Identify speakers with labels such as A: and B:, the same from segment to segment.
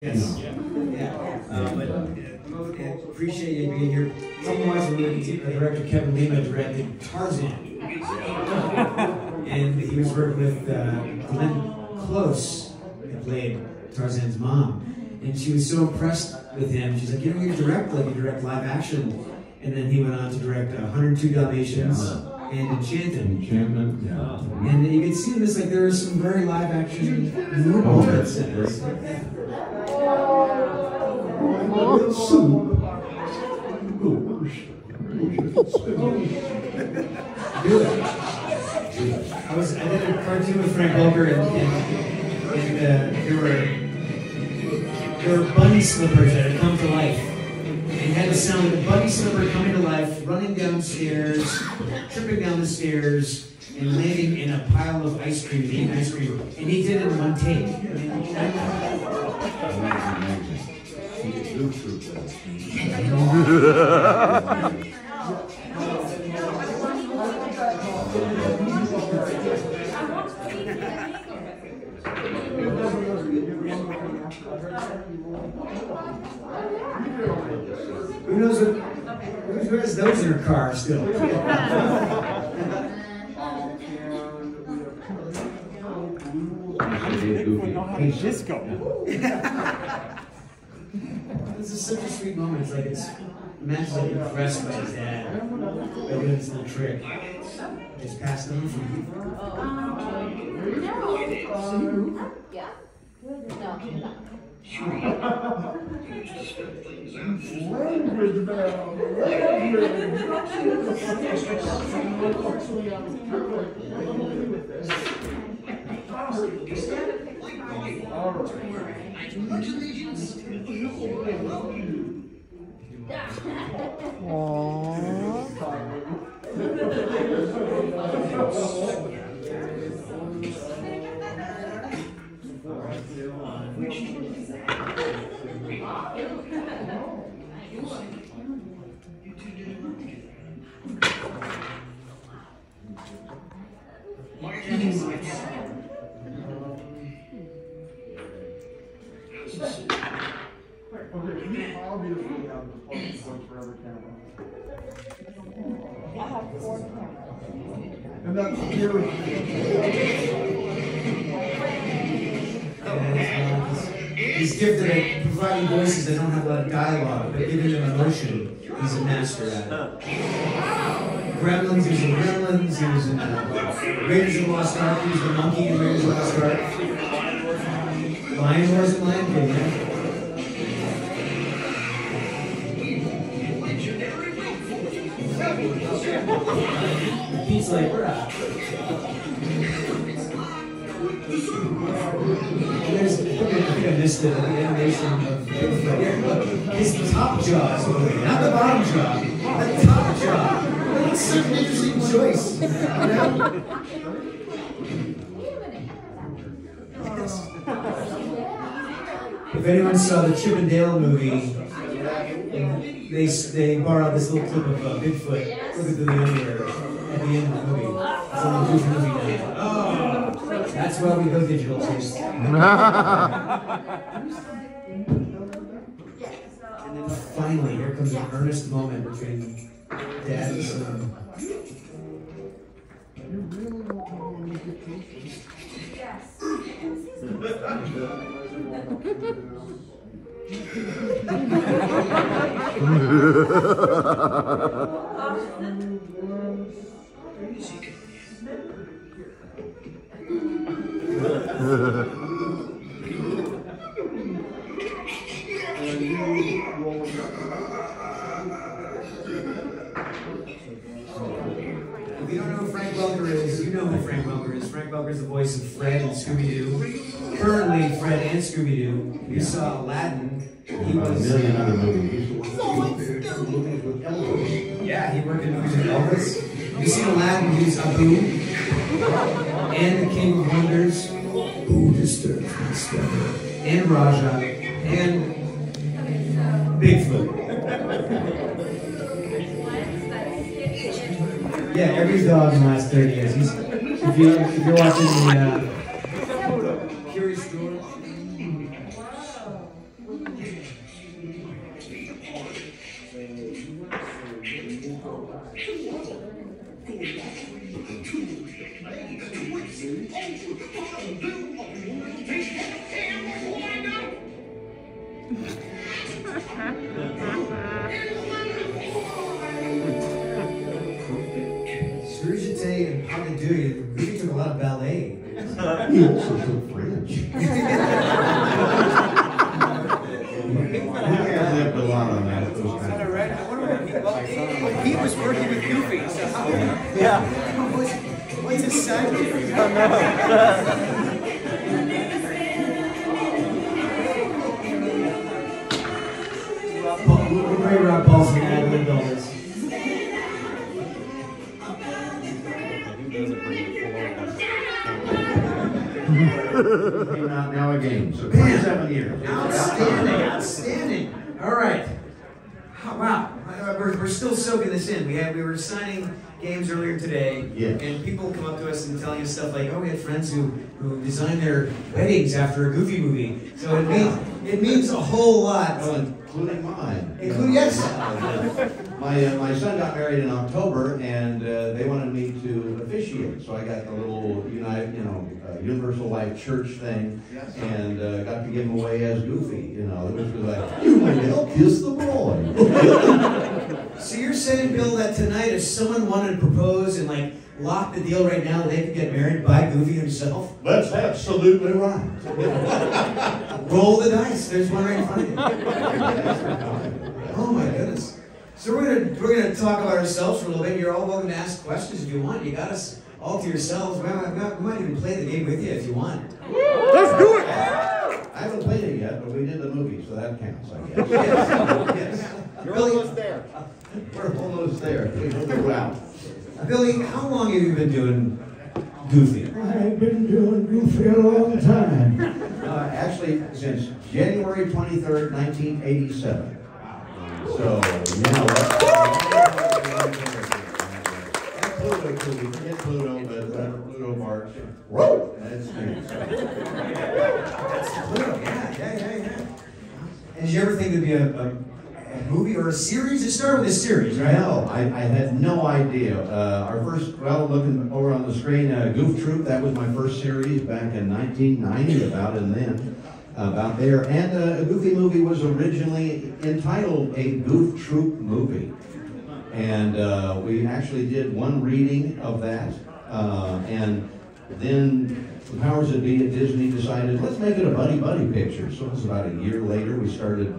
A: Yes. But appreciate you being here. Some months ago, director Kevin Lima directed Tarzan, and he was working with Glenn Close, who played Tarzan's mom, and she was so impressed with him. She's like, "You know, you direct live action," and then he went on to direct 102 Dalmatians and Enchanted. And you can see in this, like, there are some very live action moments in this. I did a cartoon with Frank Welker, and there were bunny slippers that had come to life. And had the sound of a bunny slipper coming to life, running downstairs, tripping down the stairs, and landing in a pile of ice cream, eating ice cream. And he did it in one take. Who knows who has those in her car still?
B: Hey, disco.
A: This is such a sweet moment. It's like imagine like impressed by his dad by doing this little trick. Just passed on from you.
C: Yeah. No.
B: Language bell. Obviously have the focus point for every camera.
C: I have 4 cameras.
B: And that's here.
A: He's gifted at providing voices that don't have a lot of dialogue, but giving them emotion. He's a master at it. Gremlins, he was in Gremlins, he was in Raiders of the Lost Ark, he was the monkey in Raiders of the Lost Ark. Lion Wars and Lion King, yeah. He's like, we're out. There's, I think I missed the animation of Bigfoot. Look, his top jaw is moving, not the bottom jaw, the top jaw. That's such an interesting choice. You know? If anyone saw the Chip and Dale movie, they borrowed this little clip of Bigfoot looking through the underwear at the end of the movie. It's a little goofy movie now. Oh, that's why we go digital, too. And then finally, here comes an earnest moment between dad and son.
B: You really don't know when you get closer.
C: Yes.
A: If you don't know who Frank Welker is, you know who Frank Welker is. Frank Welker is the voice of Fred and Scooby-Doo. Currently, Fred and Scooby-Doo. You saw Aladdin. He was
D: a million other movies.
A: Yeah, he worked in movies with Elvis. You seen Aladdin? He's Abu and the King of Wonders. Who disturbs my slumber? And Raja and Bigfoot. Yeah, every dog in the last 30 years. If you're watching the Curious George. Surjete and Pas de Deux, Goofy took a lot of ballet.
D: He also took French. He lived a lot on that. Those kinds of
E: Right? I wonder what he was working with Goofy, so yeah.
A: What's his side? Ray Rob Paulson ad-libbed all this.
D: came out now again. So 27 years.
A: Outstanding, outstanding. All right. Wow, we're still soaking this in. We were signing games earlier today,
D: yes.
A: And people come up to us and telling us stuff like, "Oh, we had friends who designed their weddings after a Goofy movie." So it means a whole lot.
D: Well, including mine.
A: Including yes.
D: My son got married in October, and they wanted me to officiate. So I got the little Universal Life Church thing,
B: Yes.
D: and got to give him away as Goofy. Which was like, you may now kiss the boy.
A: So you're saying, Bill, that tonight if someone wanted to propose and like lock the deal right now that they could get married by Goofy himself?
D: That's absolutely right.
A: Roll the dice. There's one right in front of you. Oh my goodness. So we're gonna talk about ourselves for a little bit. You're all welcome to ask questions if you want. You got us all to yourselves. We might even play the game with you if you want.
E: Let's do it!
D: I haven't played it yet, but we did the movie, so that counts, I guess.
A: Yes.
E: You're almost there.
D: We're almost there. Wow.
A: Billy, how long have you been doing Goofy?
F: I've been doing Goofy a long time.
D: Actually, since January 23rd, 1987. So, Pluto, too. We forget Pluto, but whatever Pluto marks. Whoa! That's me.
A: That's Pluto, yeah. And did you ever think there'd be a movie or a series? It started with a series, right?
D: No, I had no idea. Our first, looking over on the screen, Goof Troop, that was my first series back in 1990, about there. And a Goofy movie was originally entitled A Goof Troop Movie. And we actually did one reading of that. And then the powers that be at Disney decided, let's make it a buddy-buddy picture. So it was about a year later we started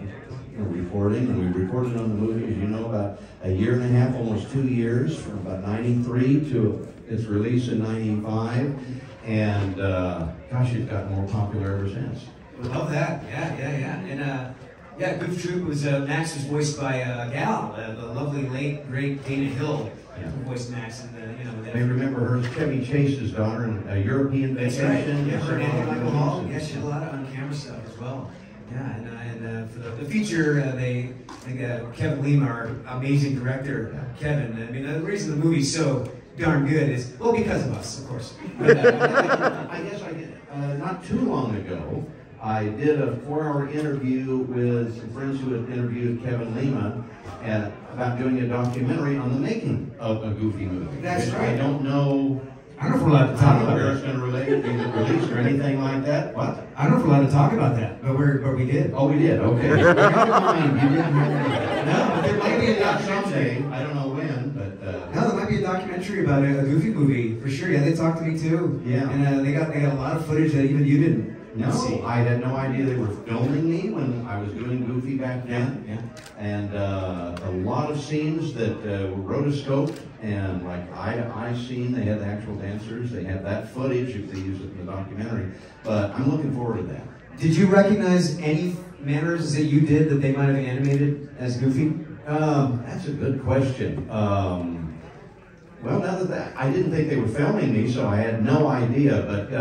D: recording, and we recorded on the movie, as you know, about a year and a half, almost 2 years, from about 93 to its release in 95. And gosh, it's gotten more popular ever since.
A: Love that, yeah. And Goof Troop was, Max was voiced by a gal, the lovely late, great Dana Hill, who voiced Max in the,
D: I remember her as Chevy Chase's daughter in a European Vacation.
A: That's right. Yeah, her and Michael Hall. Yeah, she had a lot of on-camera stuff as well. Yeah, and for the feature, Kevin Lima, our amazing director, Kevin. I mean, the reason the movie's so darn good is, well, because of us, of course.
D: I guess I did, not too long ago, I did a 4-hour interview with some friends who had interviewed Kevin Lima about doing a documentary on the making of a Goofy movie.
A: That's right.
D: I don't know
A: I don't know if we're allowed to talk about
D: where it's
A: that.
D: going to relate, be released or anything like that. What?
A: I don't know if we're allowed to talk about that, but we did.
D: Oh, we did. Okay. Never mind. You didn't have any.
A: No, but there might be a
D: someday.
A: documentary.
D: I don't know when, but
A: No, there might be a documentary about a Goofy movie for sure. Yeah, they talked to me too.
D: Yeah.
A: And they got a lot of footage that even you didn't see.
D: no, I had no idea they were filming me when I was doing Goofy back then.
A: Yeah.
D: And a lot of scenes that were rotoscoped and like eye scene. They had the actual dancers. They had that footage if they use it in the documentary. But I'm looking forward to that.
A: Did you recognize any manners that you did that they might have animated as Goofy?
D: That's a good question. Well, now that I didn't think they were filming me, so I had no idea. But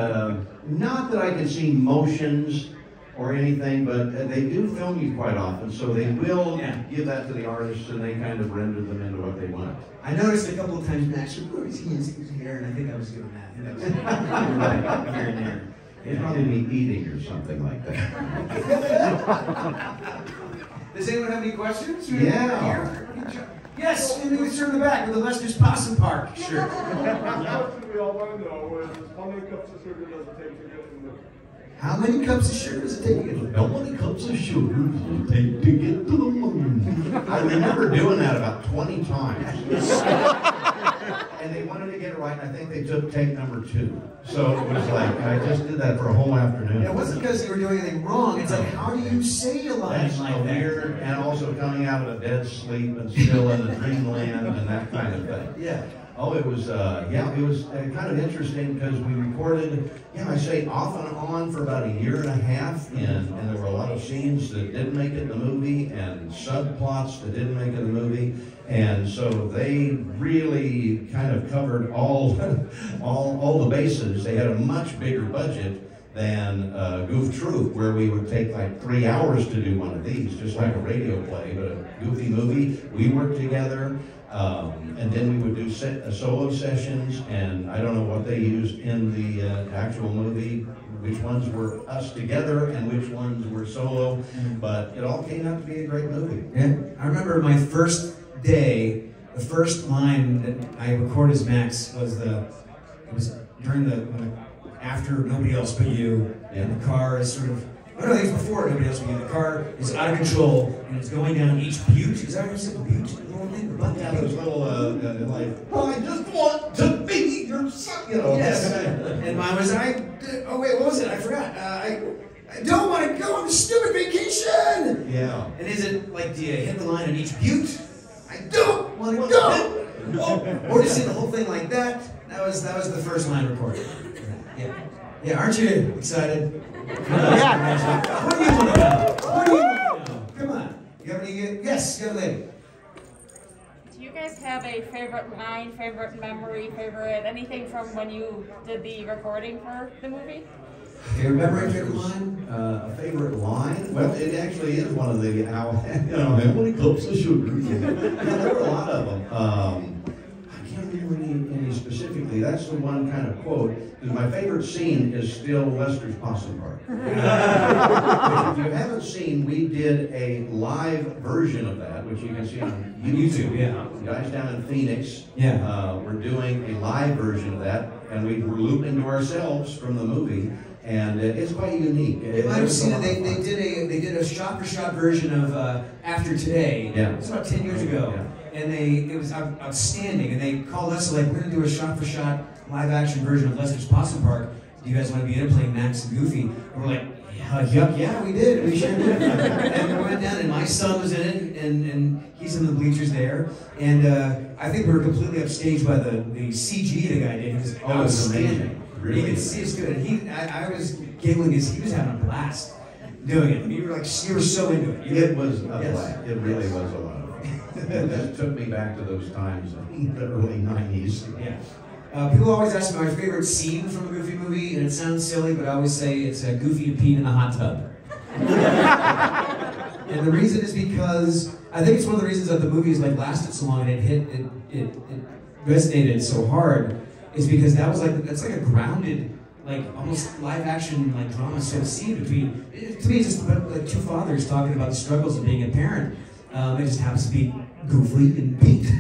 D: not that I can see motions or anything, but they do film you quite often, so they will give that to the artists, and they kind of render them into what they want.
A: I noticed a couple of times Max would put his hands in his hair, and I think I was doing that. And that was here and there.
D: It's probably me eating or something like that.
A: Does anyone have any questions?
D: Yeah.
A: Yes, and we turn the back with the Lester's Possum Park. Sure.
B: The question we all want to know is, how many cups of sugar does it take to get from the...
A: How many cups of sugar does it take to get?
D: How many cups of sugar sugar will take to get to the moon. I remember doing that about 20 times. And they wanted to get it right, and I think they took take number 2. So it was like, I just did that for a whole afternoon.
A: It wasn't because you were doing anything wrong. It's like, how do you say a line
D: That's
A: like
D: a
A: that?
D: weird, and also coming out of a dead sleep and still in the dreamland and that kind of thing.
A: Yeah.
D: Oh, it was, it was kind of interesting because we recorded, I say off and on for about 1.5 years, and there were a lot of scenes that didn't make it in the movie and subplots that didn't make it in the movie. And so they really kind of covered all the bases. They had a much bigger budget than Goof Troop, where we would take like 3 hours to do one of these, just like a radio play, but a Goofy movie. We worked together, and then we would do solo sessions, and I don't know what they used in the actual movie, which ones were us together and which ones were solo, but it all came out to be a great movie.
A: Yeah. I remember my first day, the first line that I recorded as Max was after Nobody Else But You, and the car is sort of, I don't think it's before Nobody Else But You, the car is out of control, and it's going down each butte. Is that what you said, butte? The little thing, the button
D: Yeah, those little, I just want to be your son,
A: Yes. And mine was, what was it? I forgot. I don't want to go on the stupid vacation!
D: Yeah.
A: And is it like, do you hit the line on each butte? I don't want to go! Or just say the whole thing like that. That was the first line recorded. Yeah. Yeah, aren't you excited?
E: Yeah.
A: What do you want to know? What do you want to know? Come on. You have any? Yes, young lady.
G: Do you guys have a favorite line, favorite memory, favorite anything from when you did the recording for the movie?
A: Favorite memory, favorite line?
D: A favorite line? Well, it actually is one of the, how many cups of sugar? There were a lot of them. I can't remember any specifically. That's the one kind of quote. Because my favorite scene is still Lester's Possum Park. If you haven't seen, we did a live version of that, which you can see on YouTube.
A: Yeah.
D: Guys down in Phoenix.
A: Yeah.
D: We're doing a live version of that, and we were looping to ourselves from the movie. And it's quite unique.
A: You might have seen it. They did a shot-for-shot version of After Today.
D: Yeah.
A: It was about 10 years ago.
D: Yeah.
A: And it was outstanding. And they called us like, we're going to do a shot-for-shot live-action version of Lester's Possum Park. Do you guys want to be in it playing Max and Goofy? And we're like, yeah, we did. We sure did. And we went down, and my son was in it, and he's in the bleachers there. And I think we were completely upstaged by the CG the guy did. He was
D: amazing. Really?
A: You could see it's good. I was giggling as he was having a blast doing it. You were so into it.
D: It was a blast. It really was a lot of fun. That took me back to those times in the early 90s.
A: Yeah. People always ask me my favorite scene from a Goofy movie, and it sounds silly, but I always say it's Goofy peeing in the hot tub. And the reason is because I think it's one of the reasons that the movie has lasted so long and it resonated so hard. Is because that's like a grounded, almost live action drama sort of scene between, to me it's just about two fathers talking about the struggles of being a parent. It just happens to be Goofy and Pete.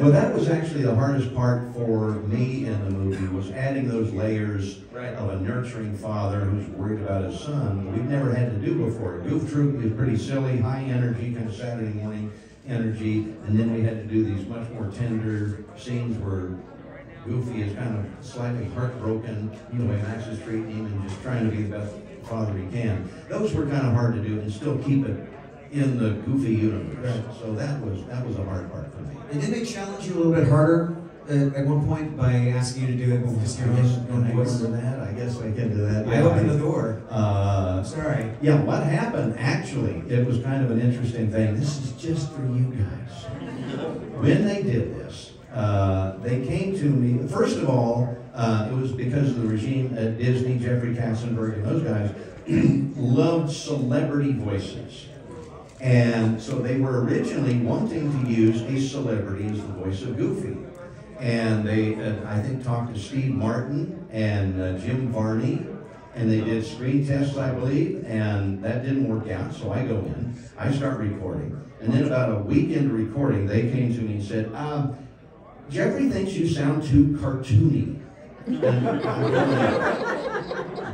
D: Well, that was actually the hardest part for me in the movie, was adding those layers of a nurturing father who's worried about his son. We've never had to do before. Goof Troop is pretty silly, high energy, kind of Saturday morning energy, and then we had to do these much more tender scenes where Goofy is kind of slightly heartbroken the way Max is treating him and just trying to be the best father he can. Those were kind of hard to do and still keep it in the Goofy universe. So that was a hard part for me.
A: And didn't they challenge you a little bit harder at one point by asking you to do it with just your own voice?
D: Remember that? I guess I can do that.
A: I opened the door. Sorry.
D: Yeah, what happened, actually, it was kind of an interesting thing. This is just for you guys. When they did this, they came to me, first of all, it was because of the regime at Disney, Jeffrey Katzenberg and those guys loved celebrity voices. And so they were originally wanting to use a celebrity as the voice of Goofy. And they, I think, talked to Steve Martin and Jim Varney, and they did screen tests, I believe, and that didn't work out, so I go in, I start recording. And then about a week into recording, they came to me and said, Jeffrey thinks you sound too cartoony.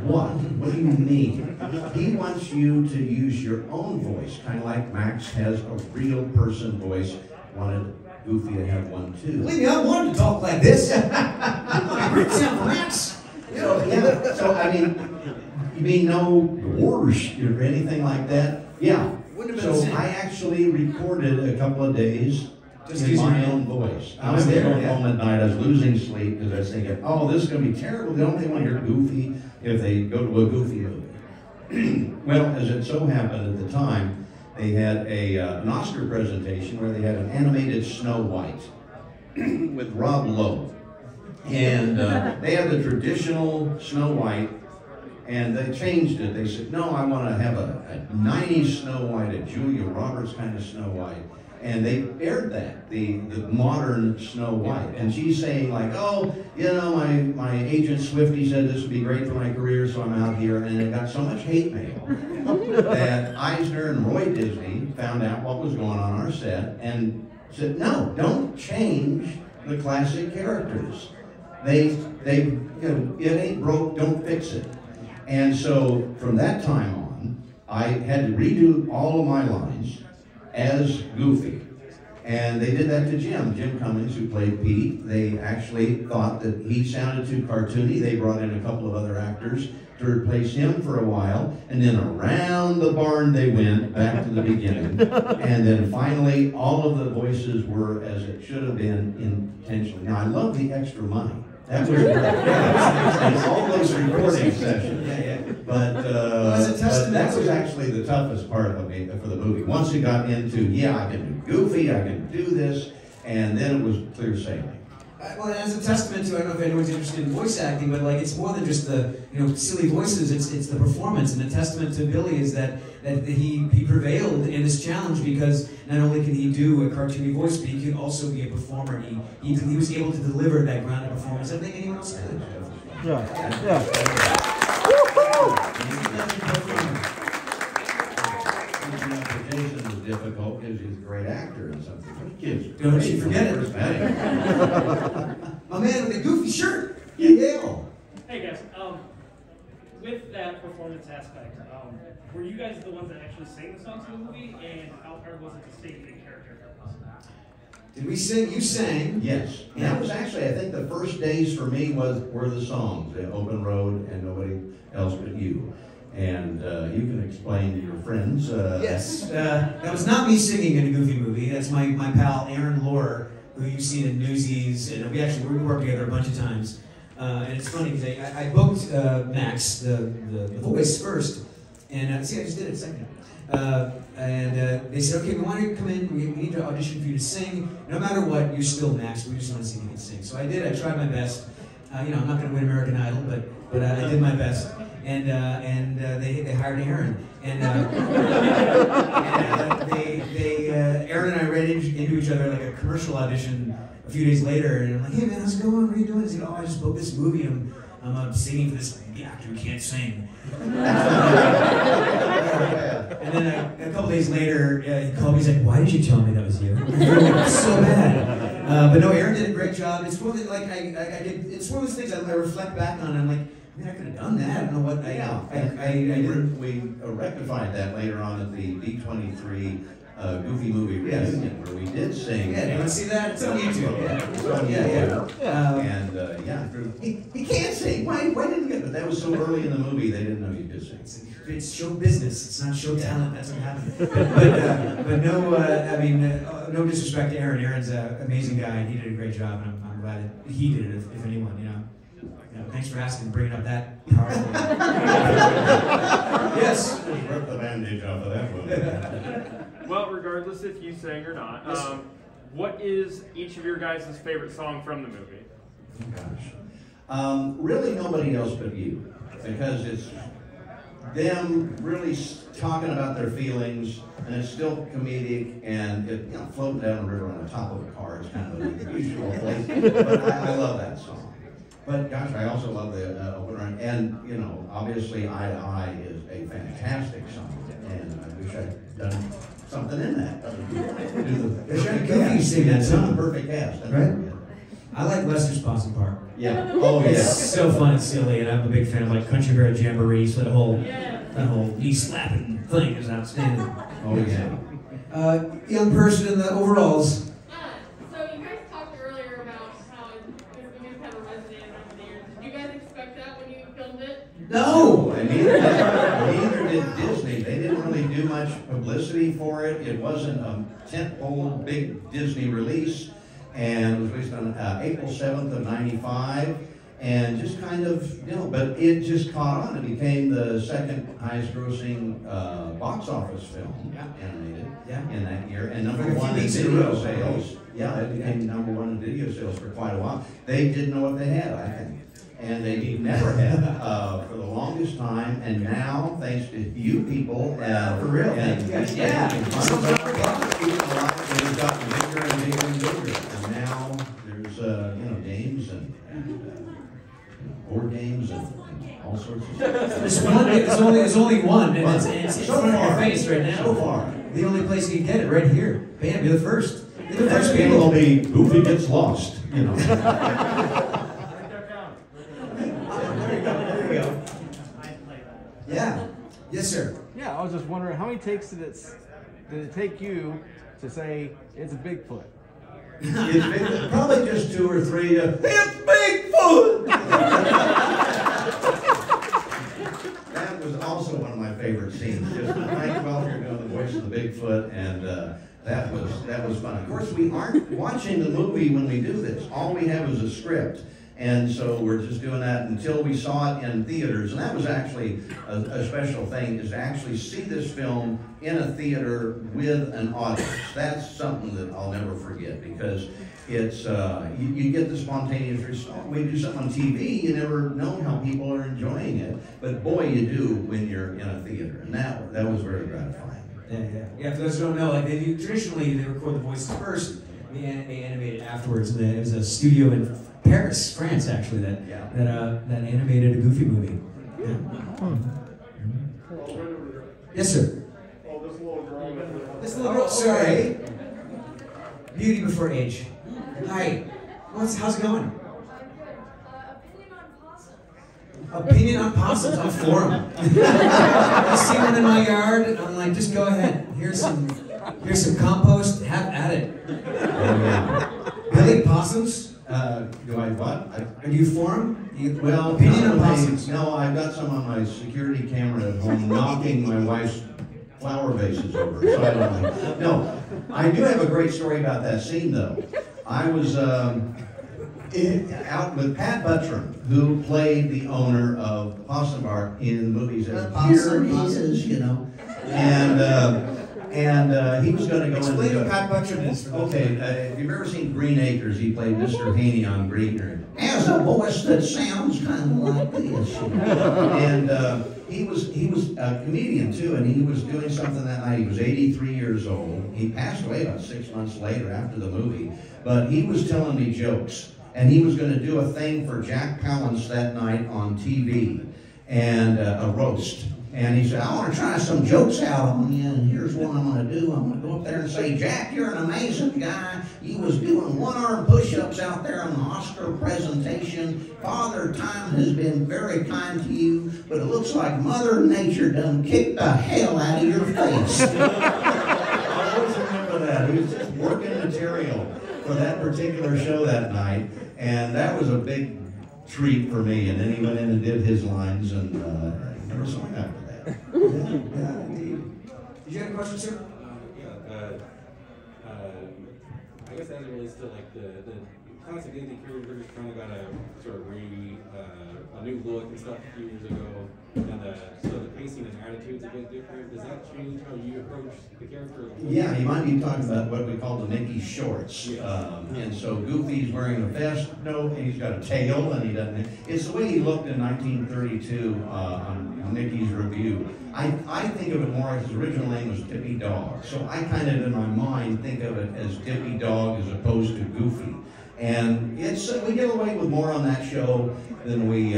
D: What? What do you mean? He wants you to use your own voice, kind of like Max has a real person voice. Wanted Goofy to have one too.
A: Believe me, I wanted to talk like this. I great sound for Max.
D: So, yeah, so I mean, you mean no wars or anything like that? Yeah.
A: Wouldn't have been the
D: So
A: same.
D: I actually recorded a couple of days
A: Just
D: in
A: using
D: my
A: your
D: own voice.
A: I was there,
D: going
A: yeah.
D: home at night. I was losing sleep because I was thinking, oh, this is going to be terrible. Don't they want to hear Goofy if they go to a Goofy movie? Well, as it so happened at the time, they had an Oscar presentation where they had an animated Snow White with Rob Lowe. And they had the traditional Snow White, and they changed it. They said, no, I want to have a 90s Snow White, a Julia Roberts kind of Snow White. And they aired that, the modern Snow White. And she's saying like, oh, you know, my agent Swifty said this would be great for my career, so I'm out here. And it got so much hate mail that Eisner and Roy Disney found out what was going on our set and said, no, don't change the classic characters. They you know, it ain't broke, don't fix it. And so from that time on, I had to redo all of my lines as Goofy. And they did that to Jim Cummings, who played Pete. They actually thought that he sounded too cartoony. They brought in a couple of other actors to replace him for a while. And then around the barn they went, back to the beginning. And then finally, all of the voices were as it should have been intentionally. Now, I love the extra money. That was great. Yeah, all those recording sessions. But,
A: as a
D: but
A: testament
D: that
A: to-
D: was actually the toughest part of me for the movie. Once it got into, yeah, I can do Goofy, I can do this, and then it was clear sailing.
A: Well, as a testament to, I don't know if anyone's interested in voice acting, but like it's more than just the silly voices. It's the performance, and a testament to Billy is that he prevailed in this challenge because not only can he do a cartoony voice, but he can also be a performer. He was able to deliver that grounded performance. I don't think anyone else could.
D: Jason was difficult because he's a great actor and something.
A: Don't you forget it. My man with the goofy shirt. Yeah.
H: Hey guys, with that performance aspect, were you guys the ones that actually sang the songs in the movie, and how hard was it to sing the character?
A: Did we sing? You sang.
D: Yes. And that was actually, I think the first days for me were the songs, Open Road and Nobody Else But You. And you can explain to your friends.
A: Yes. That was not me singing in a Goofy movie. That's my pal Aaron Lohr, who you've seen in Newsies, and we worked together a bunch of times. And it's funny because I booked Max, the voice first, and see, I just did it a second. And they said, okay, we want you to come in. We need to audition for you to sing. No matter what, you're still Max. We just want to see if you can sing. So I did. I tried my best. I'm not going to win American Idol, but I did my best. And they hired Aaron. And Aaron and I ran into each other like a commercial audition a few days later, and I'm like, hey man, how's it going? What are you doing? He said, oh, I just booked this movie. I'm singing for this actor who can't sing. And then a couple days later, he called me. He's like, why did you tell me that was you? It's so bad. But no, Aaron did a great job. It's one of the, like it's one of those things I reflect back on. And I'm like, man, I could have done that. I don't know what.
D: We rectified that later on at the D23 Goofy movie reunion, where we did sing.
A: Yeah, you want to see that? It's on YouTube. He can't sing.
D: Why didn't you get? But that was so early in the movie, they didn't know you could sing.
A: It's show business. It's not show talent. That's what happened. But no, no disrespect to Aaron. Aaron's an amazing guy, and he did a great job. And I'm glad that he did it. If anyone, thanks for asking, bringing up that powerful. Yes.
D: Rip the bandage off of that one.
H: Well, regardless if you sang or not, what is each of your guys' favorite song from the movie?
D: Gosh. Really Nobody Else But You. Because it's them really talking about their feelings, and it's still comedic, and it, floating down the river on the top of a car is kind of an unusual place. But I love that song. But gosh, I also love the opener, and obviously Eye to Eye is a fantastic song, and I wish I'd done something in that.
A: Goofy sing that song.
D: The perfect cast,
A: right? I like Lester's Possum Park.
D: Yeah. Oh,
A: It's
D: yeah.
A: so fun and silly, and I'm a big fan of like Country Bear Jamboree. So that whole knee slapping thing is outstanding.
D: Oh, yeah.
A: Young person in the overalls.
I: So you guys talked earlier about how this movie kind of resonated over the years. Did you guys expect that when you filmed it?
A: No!
D: And neither did Disney. They didn't really do much publicity for it. It wasn't a tentpole big Disney release, and it was released on April 7th of '95. And just kind of, but it just caught on. It became the second highest grossing box office film animated in that year. And number one in video sales. Yeah, it became number one in video sales for quite a while. They didn't know what they had, I think. And they never had for the longest time. And now, thanks to you people,
A: for real,
D: and it's gotten bigger and bigger and bigger. And now there's, games and board games and all sorts of stuff.
A: There's only one, and it's in
D: So
A: front of your
D: far.
A: face right now.
D: So far.
A: The only place you can get it, right here. Bam, you're the first. You're the first
D: People
A: people.
D: will be Goofy gets lost,
A: There you go. Yeah. Yes, sir.
B: Yeah, I was just wondering, how many takes did it take you to say it's a Bigfoot?
D: It's been probably just 2 or 3. It's Bigfoot! That was also one of my favorite scenes. Just Frank Welker doing the voice of the Bigfoot, and that was fun. Of course, we aren't watching the movie when we do this. All we have is a script. And so we're just doing that until we saw it in theaters. And that was actually a special thing, is to actually see this film in a theater with an audience. That's something that I'll never forget, because it's, you get the spontaneous response. We do something on TV, you never know how people are enjoying it. But boy, you do when you're in a theater. And that was very gratifying.
A: Yeah, for those who don't know, like traditionally they record the voices first, they animate it afterwards. And it was a studio in Paris, France, actually, that animated a Goofy movie. Yeah. Yes, sir.
B: Oh, this little girl.
A: This little girl, sorry. Beauty before age. Hi. How's it going? Opinion on possums. I'm for them. I see one in my yard, and I'm like, just go ahead. Here's some compost. Have at it. Really, possums?
D: Do I what?
A: Are you for them?
D: Well,
A: Opinion on possums.
D: No, I've got some on my security camera at home knocking my wife's flower vases over, so I don't like. No, I do have a great story about that scene, though. I was out with Pat Buttram, who played the owner of Possum Park in the movies as Here He Is, and he was going to go
A: Explain
D: into
A: who Pat Buttram is.
D: Okay, if you've ever seen Green Acres, he played Mr. Haney on Green Acres. Has a voice that sounds kind of like this. And he was a comedian too, and he was doing something that night. He was 83 years old. He passed away about 6 months later after the movie, but he was telling me jokes, and he was going to do a thing for Jack Palance that night on TV, and a roast. And he said, I want to try some jokes out on you, and here's what I'm going to do. I'm going to go up there and say, Jack, you're an amazing guy. You was doing one-arm push-ups out there on the Oscar presentation. Father Time has been very kind to you, but it looks like Mother Nature done kicked the hell out of your face. I always remember that. He was just working material for that particular show that night, and that was a big treat for me. And then he went in and did his lines, and never saw him after that.
A: Yeah, indeed. Did you have a question, sir?
J: I guess as it relates to like the classic Disney characters kind of got a sort of a new look and stuff a few years ago, and so the pacing and attitude's a bit different. Does that change how you approach the character?
D: Yeah, you might be talking about what we call the Mickey shorts. And so Goofy's wearing a vest, and he's got a tail, and he doesn't. It's the way he looked in 1932 on Mickey's Review. I think of it more as his original name was Dippy Dog. So I kind of, in my mind, think of it as Dippy Dog as opposed to Goofy. And we get away with more on that show than we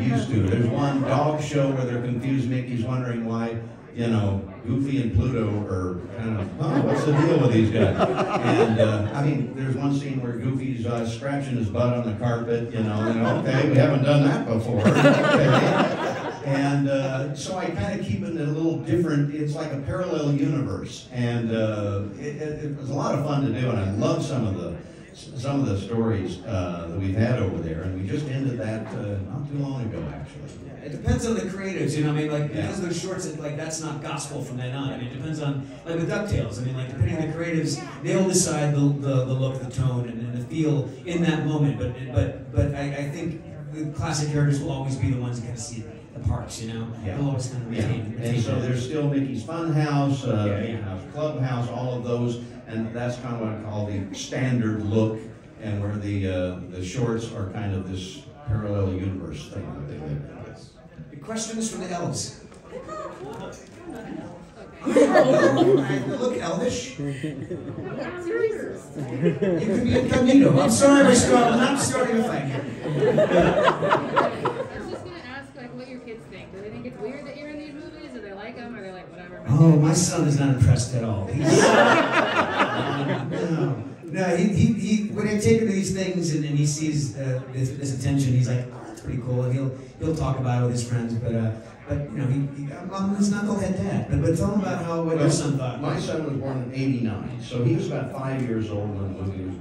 D: used to. There's one dog show where they're confused. Mickey's wondering why you know, Goofy and Pluto are kind of, oh, what's the deal with these guys? And I mean, there's one scene where Goofy's scratching his butt on the carpet, you know, and okay, we haven't done that before. Okay. And so I kind of keep it a little different. It's like a parallel universe, and it was a lot of fun to do, and I love some of the stories that we've had over there, and we just ended that not too long ago, actually.
A: It depends on the creatives, you know. I mean, like because of those shorts, like that's not gospel from then on. I mean, it depends on like with DuckTales. I mean, like depending on the creatives, they'll decide the look, the tone, and the feel in that moment. But I think the classic characters will always be the ones that kind of see the parts, you know.
D: Yeah.
A: They'll always kind of retain.
D: And so there's still Mickey's Funhouse, Mickey Mouse Clubhouse, all of those, and that's kind of what I call the standard look, and where the shorts are kind of this parallel universe thing that they live in.
A: Questions from the elves? Look elvish. You can be incognito. I'm sorry, I'm not starting a fight here.
I: I was just gonna ask, like, what your kids think. Do they think it's weird that you're in these movies, or they like them, or they're like, whatever?
A: Oh, my son is not impressed at all. No, he when I take him to these things and he sees this attention, he's like, oh, that's pretty cool, and he'll talk about it with his friends, but you know, I'm his knucklehead dad. But tell him about what your son thought.
D: My son was born in '89, so he was about 5 years old when the movie was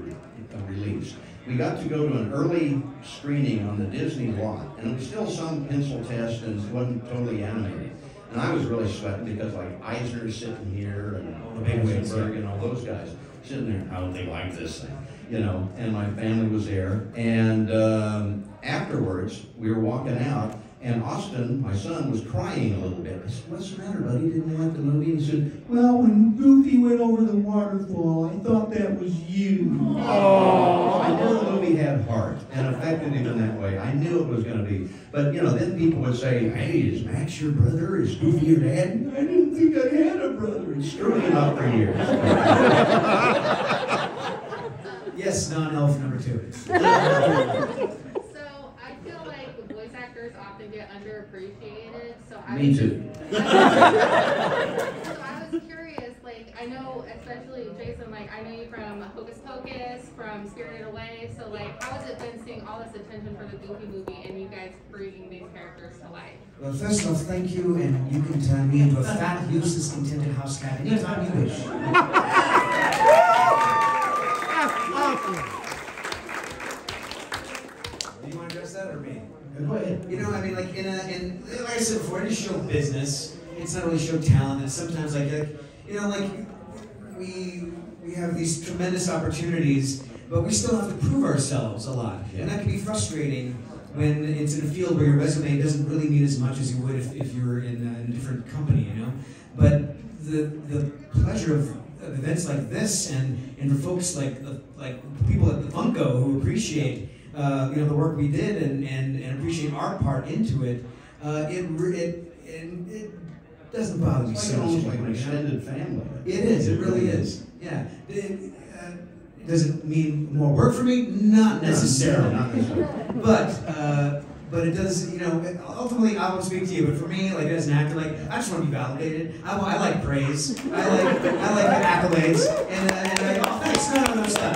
D: released. We got to go to an early screening on the Disney lot, and it was still some pencil test and it wasn't totally animated. And I was really sweating because like Eisner's sitting here and Weinberg and all those guys sitting there. How did they like this thing? You know, and my family was there. And afterwards, we were walking out, and Austin, my son, was crying a little bit. I said, "What's the matter, buddy? Didn't you like the movie?" And he said, "Well, when Goofy went over the waterfall, I thought that was you." Oh. I knew the movie had heart and affected him in that way. I knew it was going to be. But, you know, then people would say, "Hey, is Max your brother? Is Goofy your dad?" And I didn't think I had a brother. And screwed him up for years.
A: Yes, non-elf number 2.
I: Often get underappreciated, so
D: Me too.
I: So I was curious, like, I know, especially Jason, like, I know you from Hocus Pocus, from Spirited Away, so, like, how has it been seeing all this attention for the Goofy movie and you guys bringing these characters to life?
A: Well, first off, thank you, and you can turn me into a fat, useless, contented house cat anytime you wish. Do you want to address that or me?
D: Go ahead.
A: You know, I mean, like like I said before, it is show business. It's not really show talent. And sometimes, like you know, like we have these tremendous opportunities, but we still have to prove ourselves a lot, and that can be frustrating when it's in a field where your resume doesn't really mean as much as you would if you were in a different company, you know. But the pleasure of events like this, and for folks like people at the Funko who appreciate. You know, the work we did and appreciate our part into it. It doesn't bother me so much.
D: It's like an extended family.
A: It is. It really is. Yeah. Does it mean more work for me? Not necessarily.
D: No, not necessarily.
A: But it does. You know, ultimately, I won't speak to you. But for me, like as an actor, like I just want to be validated. I like praise. I like accolades. And I go, oh, thanks. No stuff.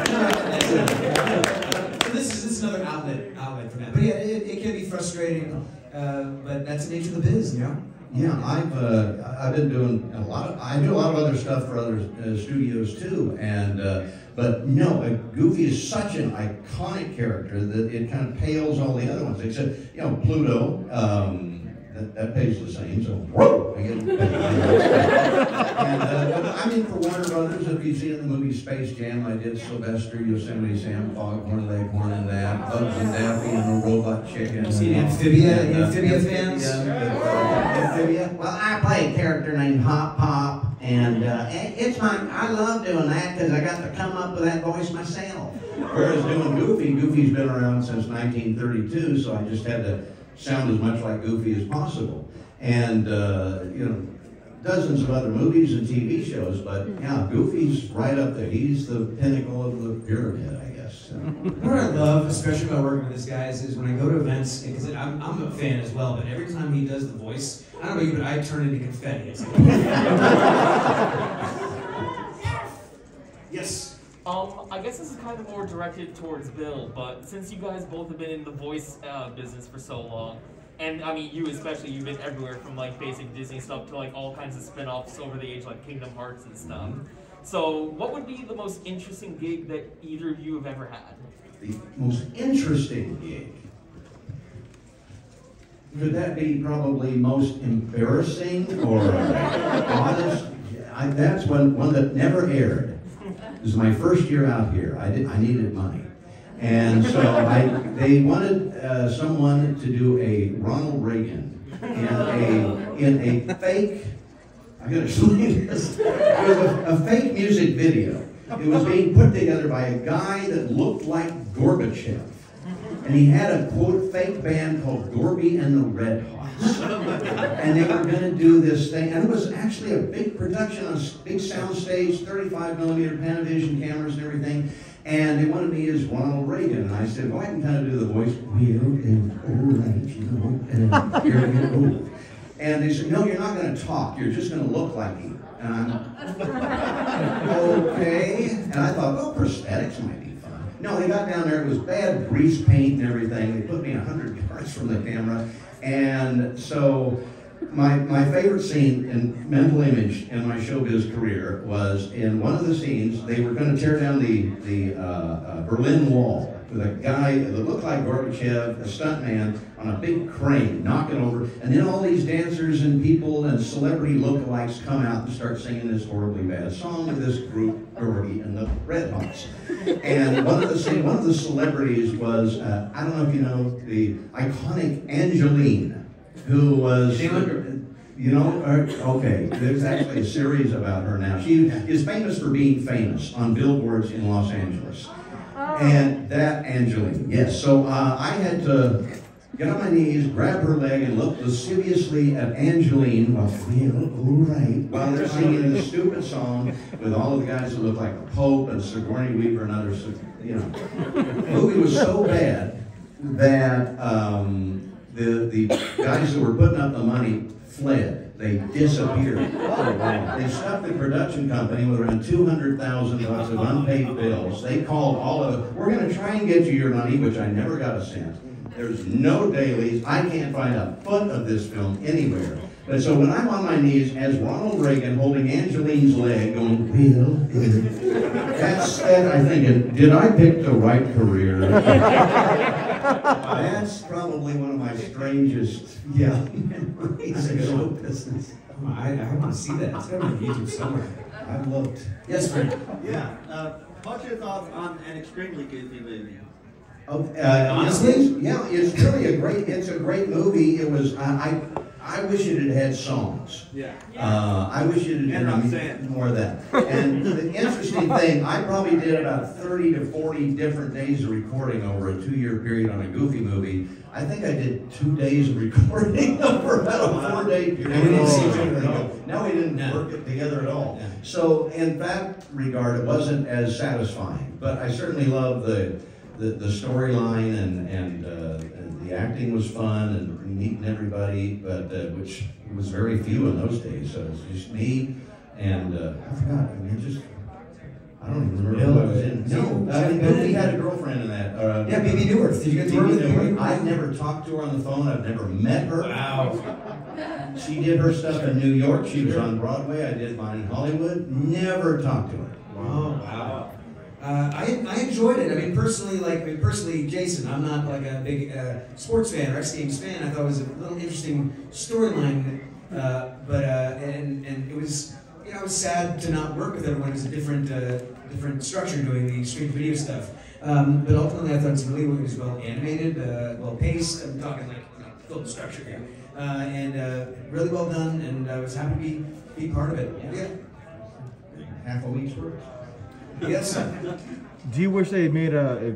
A: This is another outlet for that. But yeah, it can be frustrating, but that's the nature of the biz, you know?
D: Yeah, I've been doing I do a lot of other stuff for other studios too, and but no, Goofy is such an iconic character that it kind of pales all the other ones. Except, you know, Pluto, that pays the same, so I get and I mean, for Warner Brothers, if you've seen in the movie Space Jam, I did Sylvester, Yosemite Sam, Foghorn Leghorn, and that, Bugs and Daffy, and the Robot Chicken.
A: See Amphibia fans?
D: Amphibia.
K: Well, I play a character named Hop Pop, and I love doing that because I got to come up with that voice myself.
D: Whereas doing Goofy's been around since 1932, so I just had to sound as much like Goofy as possible. And, you know, dozens of other movies and TV shows, but yeah, Goofy's right up there. He's the pinnacle of the pyramid, I guess. Yes.
A: What I love, especially about working with this guy, is when I go to events, because I'm a fan as well, but every time he does the voice, I don't know you, but I turn into confetti. It's like, yes.
L: I guess this is kind of more directed towards Bill, but since you guys both have been in the voice business for so long, and I mean you especially, you've been everywhere from like basic Disney stuff to like all kinds of spin-offs over the age like Kingdom Hearts and stuff. So what would be the most interesting gig that either of you have ever had?
D: The most interesting gig? Could that be probably most embarrassing or honest? That's one that never aired. It was my first year out here. I needed money. And so they wanted someone to do a Ronald Reagan in a fake, I'm going to explain this. It was a fake music video. It was being put together by a guy that looked like Gorbachev. And he had a, quote, fake band called Gorby and the Red Hots. And they were going to do this thing. And it was actually a big production on a big sound stage, 35mm Panavision cameras and everything. And they wanted me as Ronald Reagan. And I said, well, I can kind of do the voice. Well, and all right, you know, and here we go. And they said, no, you're not going to talk. You're just going to look like him. And I'm, okay. And I thought, well, prosthetics might be fun. No, they got down there. It was bad grease paint and everything. They put me 100 yards from the camera. And so my favorite scene in mental image in my showbiz career was in one of the scenes, they were going to tear down the Berlin Wall with a guy that looked like Gorbachev, a stuntman, on a big crane, knocking over, and then all these dancers and people and celebrity lookalikes come out and start singing this horribly bad song with this group, Gorby and the Red Hots. And one of the celebrities was, I don't know if you know, the iconic Angeline, who was, you know, okay, there's actually a series about her now. She is famous for being famous on billboards in Los Angeles. And that Angeline, yes. So I had to get on my knees, grab her leg, and look lasciviously at Angeline while while they're singing this stupid song with all of the guys that look like the Pope and Sigourney Weaver and others. You know, the movie was so bad that the guys that were putting up the money fled. They disappeared. They stuck the production company with around $200,000 of unpaid bills. They called all of it. We're going to try and get you your money, which I never got a cent. There's no dailies. I can't find a foot of this film anywhere. But so when I'm on my knees as Ronald Reagan holding Angeline's leg, going, Bill, that's I'm thinking, did I pick the right career? That's probably one of my strangest, memories of show business.
A: I want to see that. It's got to be on YouTube somewhere.
D: I've looked.
A: Yes, Frank.
M: Yeah. What's your thoughts on an extremely goofy movie?
D: Honestly, yeah, it's really a great movie. It was, I wish it had had songs.
M: Yeah.
D: I wish it had had more of that. And the interesting thing, I probably did about 30 to 40 different days of recording over a 2-year period on a Goofy movie. I think I did 2 days of recording over about a 4-day period.
A: And we didn't see each other at all.
D: No, we didn't work it together at all.
A: Yeah.
D: So in that regard, it wasn't as satisfying. But I certainly love the storyline and the acting was fun and meeting everybody, but which was very few in those days. So it was just me and I forgot. I don't even remember who I was in. No, we had a girlfriend in that.
A: Yeah, Bibi Newirth. Did you get to work with her?
D: I've never talked to her on the phone. I've never met her.
A: Wow.
D: She did her stuff in New York. She was on Broadway. I did mine in Hollywood. Never talked to her.
A: Wow. I enjoyed it. I mean, personally, Jason, I'm not like a big sports fan or X Games fan. I thought it was a little interesting storyline, and it was, you know, I was sad to not work with everyone. It was a different structure doing the straight video stuff. But ultimately, I thought it was well animated, well paced. I'm talking like film structure here, and really well done. And I was happy to be part of it. Yeah.
D: Half a week's work.
A: Yes.
B: Do you wish they had made a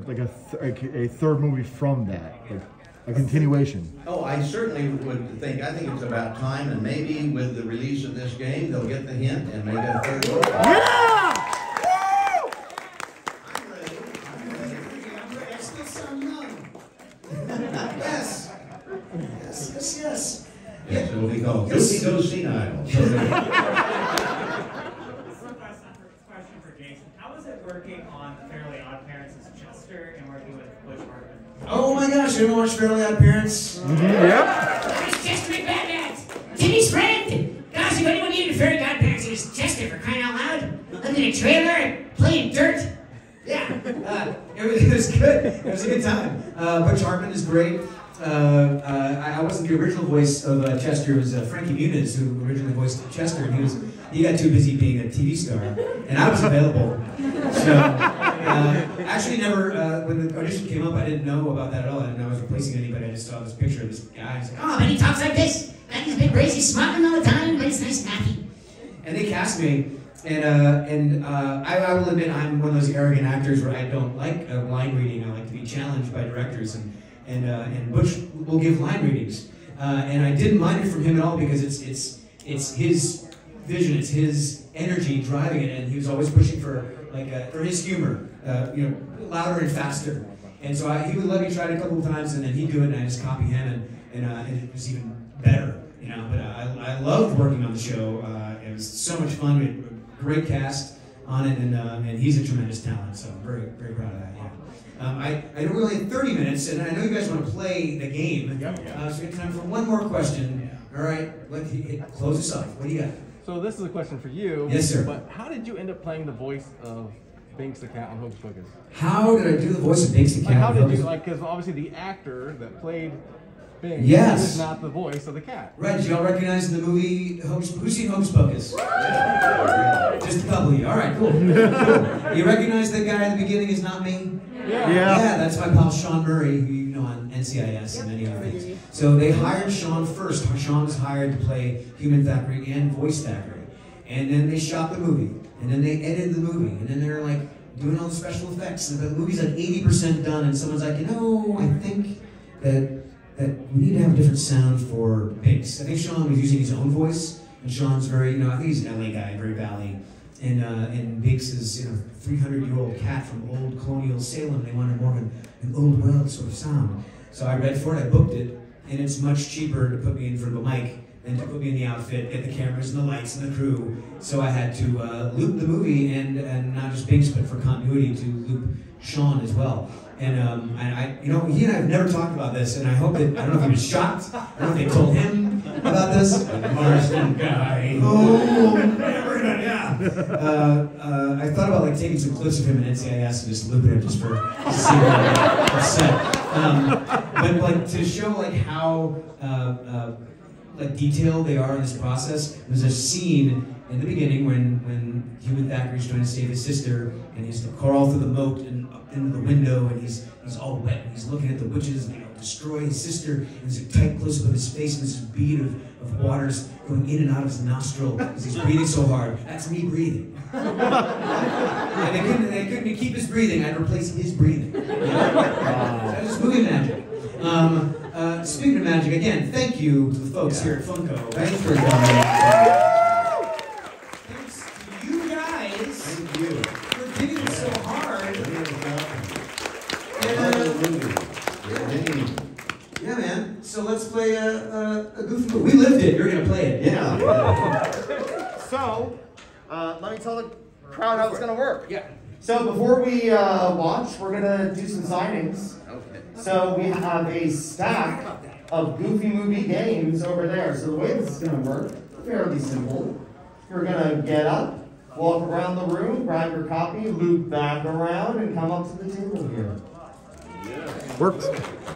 B: third movie from that, like a continuation?
D: Oh, I certainly would think. I think it's about time, and maybe with the release of this game, they'll get the hint and make a third movie.
B: Yeah!
D: I'm ready.
N: for Jason. How is it working on Fairly Odd Parents as Chester and working with Butch Hartman?
A: Oh my gosh, you ever watch Fairly Odd Parents?
B: Yep.
O: It's Chester McBadlands, Timmy's friend. Gosh, if anyone needed Fairly Odd Parents, it was Chester, for crying out loud. Living in a trailer, playing dirt.
A: Yeah, it was good. It was a good time. Butch Hartman is great. I wasn't the original voice of Chester. It was Frankie Muniz who originally voiced Chester. And he got too busy being a TV star, and I was available. So actually, never when the audition came up, I didn't know about that at all. I didn't know I was replacing anybody. I just saw this picture of this guy. I was like,
O: Oh, but he talks like this. Like he's big crazy, smiling all the time, but he's nice and happy.
A: and they cast me. And I will admit I'm one of those arrogant actors where I don't like line reading. I like to be challenged by directors, and Butch will give line readings, and I didn't mind it from him at all because it's his vision, it's his energy driving it, and he was always pushing for for his humor, louder and faster. And so he would let me try it a couple of times, and then he'd do it, and I just copy him, and it was even better, But I loved working on the show. It was so much fun. We had a great cast on it, and he's a tremendous talent. So I'm very, very proud of that. Yeah. I know we only have 30 minutes, and I know you guys want to play the game. So we have time for one more question. All right, close us off. What do you got?
P: So this is a question for you.
A: Yes, sir.
P: But how did you end up playing the voice of Binks the Cat on Hocus Pocus?
A: How did I do the voice of Binks the Cat?
P: How did you, because obviously the actor that played Binks is not the voice of the cat.
A: Right, did y'all recognize in the movie, who's seen Hocus Pocus? Yeah. Just a couple of you. All right, cool. Cool. You recognize that guy at the beginning is not me? Yeah, that's my pal Sean Murray, who you know on NCIS and many other things. So they hired Sean first. Sean was hired to play Human Thackeray and voice Thackeray. And then they shot the movie. And then they edited the movie. And then they're like doing all the special effects. And the movie's like 80% done. And someone's like, I think that we need to have a different sound for Binks. I think Sean was using his own voice. And Sean's very, I think he's an LA guy, very valley. And Binks is, 300-year-old cat from old colonial Salem. They wanted more of an old world sort of sound. So I read for it, I booked it, and it's much cheaper to put me in front of a mic than to put me in the outfit, get the cameras and the lights and the crew. So I had to loop the movie, and not just Binks, but for continuity to loop Sean as well. And he and I have never talked about this, and I hope that, I don't know if he was shocked, I don't know if they told him about this. Marston guy. Oh, never done, yeah. I thought about taking some clips of him in NCIS and just looping it just to see what I upset. But to show how detailed they are in this process, there's a scene in the beginning when Human Thackeray's trying to save his sister, and he has to crawl through the moat and up into the window, and he's all wet, and he's looking at the witches destroy his sister, and there's a tight close-up of his face, and there's this bead of waters going in and out of his nostril because he's breathing so hard. That's me breathing. And they couldn't keep his breathing. I'd replace his breathing. So that's just movie magic. Speaking of magic, again, thank you to the folks here at Funko. Thanks for coming. Thanks to you guys for giving it so hard. Yeah, man. So let's play a goofy movie. We lived it. You're gonna play it. Yeah.
Q: So, let me tell the crowd how it's gonna work.
A: Yeah.
Q: So before we watch, we're gonna do some signings.
A: Okay.
Q: So we have a stack of Goofy movie games over there. So the way this is gonna work, fairly simple. You're gonna get up, walk around the room, grab your copy, loop back around, and come up to the table here.
B: Worked.